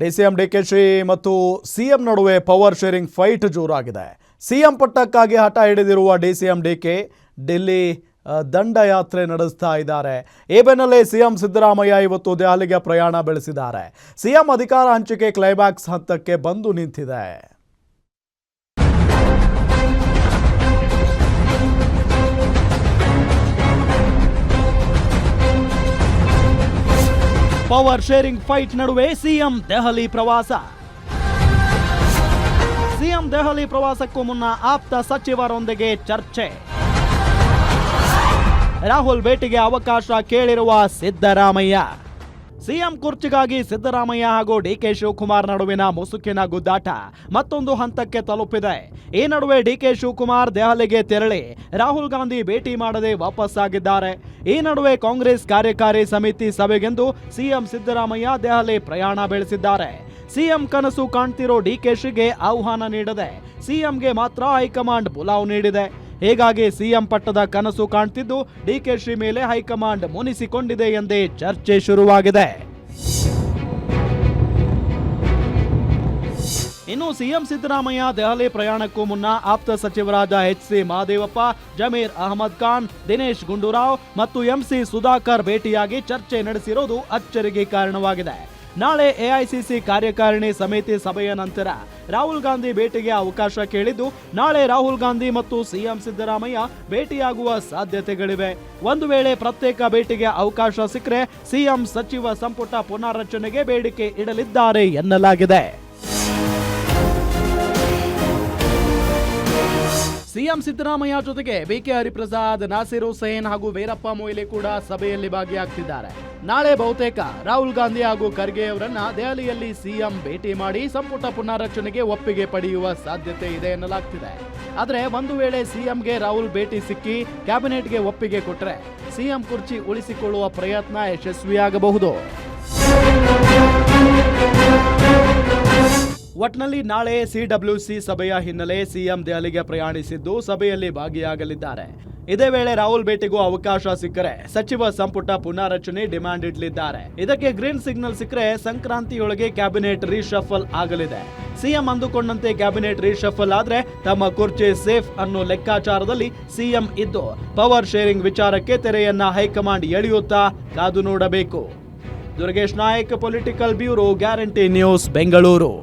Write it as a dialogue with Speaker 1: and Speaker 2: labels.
Speaker 1: DCM DKShi ಮತ್ತು CM ನಡುವೆ power sharing fight ಜೋರಾಗಿದೆ. CM ಪಟ್ಟಕ್ಕಾಗಿ ಹಠ ಹಿಡಿದಿರುವ ಡಿಸಿಎಂ ಡಿಕೆ ಡೆಲ್ಲಿ ದಂಡಯಾತ್ರೆ ನಡೆಸ್ತಾ ಇದ್ದಾರೆ. ಈ ಬೆನ್ನಲ್ಲೇ ಸಿಎಂ ಸಿದ್ದರಾಮಯ್ಯ ಇವತ್ತು ದೆಹಲಿಗೆ ಪ್ರಯಾಣ ಬೆಳೆಸಿದ್ದಾರೆ. ಸಿಎಂ ಅಧಿಕಾರ ಹಂಚಿಕೆ ಕ್ಲೈಮ್ಯಾಕ್ಸ್ ಹಂತಕ್ಕೆ ಬಂದು ನಿಂತಿದೆ. ಪವರ್ ಶೇರಿಂಗ್ ಫೈಟ್ ನಡುವೆ ಸಿಎಂ ದೆಹಲಿ ಪ್ರವಾಸ. ಸಿಎಂ ದೆಹಲಿ ಪ್ರವಾಸಕ್ಕೂ ಮುನ್ನ ಆಪ್ತ ಸಚಿವರೊಂದಿಗೆ ಚರ್ಚೆ. ರಾಹುಲ್ ಭೇಟಿಗೆ ಅವಕಾಶ ಕೇಳಿರುವ ಸಿದ್ದರಾಮಯ್ಯ. ಸಿಎಂ ಕುರ್ಚಿಗಾಗಿ ಸಿದ್ದರಾಮಯ್ಯ ಹಾಗೂ ಡಿಕೆ ಶಿವಕುಮಾರ್ ನಡುವಿನ ಮುಸುಕಿನ ಗುದ್ದಾಟ ಮತ್ತೊಂದು ಹಂತಕ್ಕೆ ತಲುಪಿದೆ. ಈ ನಡುವೆ ಡಿಕೆ ಶಿವಕುಮಾರ್ ದೆಹಲಿಗೆ ತೆರಳಿ ರಾಹುಲ್ ಗಾಂಧಿ ಭೇಟಿ ಮಾಡದೆ ವಾಪಸ್ಸಾಗಿದ್ದಾರೆ. ಈ ನಡುವೆ ಕಾಂಗ್ರೆಸ್ ಕಾರ್ಯಕಾರಿ ಸಮಿತಿ ಸಭೆಗೆಂದು ಸಿಎಂ ಸಿದ್ದರಾಮಯ್ಯ ದೆಹಲಿ ಪ್ರಯಾಣ ಬೆಳೆಸಿದ್ದಾರೆ. ಸಿಎಂ ಕನಸು ಕಾಣ್ತಿರೋ ಡಿಕೆಶಿಗೆ ಆಹ್ವಾನ ನೀಡದೆ ಸಿಎಂಗೆ ಮಾತ್ರ ಹೈಕಮಾಂಡ್ ಬುಲಾವ್ ನೀಡಿದೆ. ಹೀಗಾಗಿ ಸಿಎಂ ಪಟ್ಟದ ಕನಸು ಕಾಣ್ತಿದ್ದು ಡಿಕೆಶಿ ಮೇಲೆ ಹೈಕಮಾಂಡ್ ಮುನಿಸಿಕೊಂಡಿದೆ ಎಂದೇ ಚರ್ಚೆ ಶುರುವಾಗಿದೆ. ಇನ್ನು ಸಿಎಂ ಸಿದ್ದರಾಮಯ್ಯ ದೆಹಲಿ ಪ್ರಯಾಣಕ್ಕೂ ಮುನ್ನ ಆಪ್ತ ಸಚಿವರಾದ ಎಚ್.ಸಿ. ಮಹದೇವಪ್ಪ, ಜಮೀರ್ ಅಹಮದ್ ಖಾನ್, ದಿನೇಶ್ ಗುಂಡೂರಾವ್ ಮತ್ತು ಎಂಸಿ ಸುಧಾಕರ್ ಭೇಟಿಯಾಗಿ ಚರ್ಚೆ ನಡೆಸಿರೋದು ಅಚ್ಚರಿಗೆ ಕಾರಣವಾಗಿದೆ. ನಾಳೆ ಎಐಸಿಸಿ ಕಾರ್ಯಕಾರಿಣಿ ಸಮಿತಿ ಸಭೆಯ ನಂತರ ರಾಹುಲ್ ಗಾಂಧಿ ಭೇಟಿಗೆ ಅವಕಾಶ ಕೇಳಿದ್ದು, ನಾಳೆ ರಾಹುಲ್ ಗಾಂಧಿ ಮತ್ತು ಸಿಎಂ ಸಿದ್ದರಾಮಯ್ಯ ಭೇಟಿಯಾಗುವ ಸಾಧ್ಯತೆಗಳಿವೆ. ಒಂದು ವೇಳೆ ಪ್ರತ್ಯೇಕ ಭೇಟಿಗೆ ಅವಕಾಶ ಸಿಕ್ಕರೆ ಸಿಎಂ ಸಚಿವ ಸಂಪುಟ ಪುನಾರಚನೆಗೆ ಬೇಡಿಕೆ ಇಡಲಿದ್ದಾರೆ ಎನ್ನಲಾಗಿದೆ. ಸಿಎಂ ಸಿದ್ದರಾಮಯ್ಯ ಜೊತೆಗೆ ಬಿಕೆ ಹರಿಪ್ರಸಾದ್, ನಾಸಿರ್ ಹುಸೇನ್ ಹಾಗೂ ವೀರಪ್ಪ ಮೊಯ್ಲಿ ಕೂಡ ಸಭೆಯಲ್ಲಿ ಭಾಗಿಯಾಗ್ತಿದ್ದಾರೆ. ನಾಳೆ ಬಹುತೇಕ ರಾಹುಲ್ ಗಾಂಧಿ ಹಾಗೂ ಖರ್ಗೆ ಅವರನ್ನ ದೆಹಲಿಯಲ್ಲಿ ಸಿಎಂ ಭೇಟಿ ಮಾಡಿ ಸಂಪುಟ ಪುನಾರಚನೆಗೆ ಒಪ್ಪಿಗೆ ಪಡೆಯುವ ಸಾಧ್ಯತೆ ಇದೆ ಎನ್ನಲಾಗ್ತಿದೆ. ಆದರೆ ಒಂದು ವೇಳೆ ಸಿಎಂಗೆ ರಾಹುಲ್ ಭೇಟಿ ಸಿಕ್ಕಿ ಕ್ಯಾಬಿನೆಟ್ಗೆ ಒಪ್ಪಿಗೆ ಕೊಟ್ಟರೆ ಸಿಎಂ ಕುರ್ಚಿ ಉಳಿಸಿಕೊಳ್ಳುವ ಪ್ರಯತ್ನ ಯಶಸ್ವಿಯಾಗಬಹುದು. ಒಟ್ನಲ್ಲಿ ನಾಳೆ ಸಿಡಬ್ಲ್ಯೂಸಿ ಸಭೆಯ ಹಿನ್ನೆಲೆ ಸಿಎಂ ದೆಹಲಿಗೆ ಪ್ರಯಾಣಿಸಿದ್ದು ಸಭೆಯಲ್ಲಿ ಭಾಗಿಯಾಗಲಿದ್ದಾರೆ. ಇದೇ ವೇಳೆ ರಾಹುಲ್ ಭೇಟಿಗೂ ಅವಕಾಶ ಸಿಕ್ಕರೆ ಸಚಿವ ಸಂಪುಟ ಪುನಾರಚನೆ ಡಿಮ್ಯಾಂಡ್ ಇಡಲಿದ್ದಾರೆ. ಇದಕ್ಕೆ ಗ್ರೀನ್ ಸಿಗ್ನಲ್ ಸಿಕ್ಕರೆ ಸಂಕ್ರಾಂತಿಯೊಳಗೆ ಕ್ಯಾಬಿನೆಟ್ ರೀಶಫಲ್ ಆಗಲಿದೆ. ಸಿಎಂ ಅಂದುಕೊಂಡಂತೆ ಕ್ಯಾಬಿನೆಟ್ ರೀಶಫಲ್ ಆದ್ರೆ ತಮ್ಮ ಕುರ್ಚಿ ಸೇಫ್ ಅನ್ನೋ ಲೆಕ್ಕಾಚಾರದಲ್ಲಿ ಸಿಎಂ ಇದ್ದು ಪವರ್ ಶೇರಿಂಗ್ ವಿಚಾರಕ್ಕೆ ತೆರೆಯನ್ನ ಹೈಕಮಾಂಡ್ ಎಳೆಯುತ್ತಾ ಕಾದು ನೋಡಬೇಕು. Durgesh Nayak, political bureau, guarantee news, Bengaluru.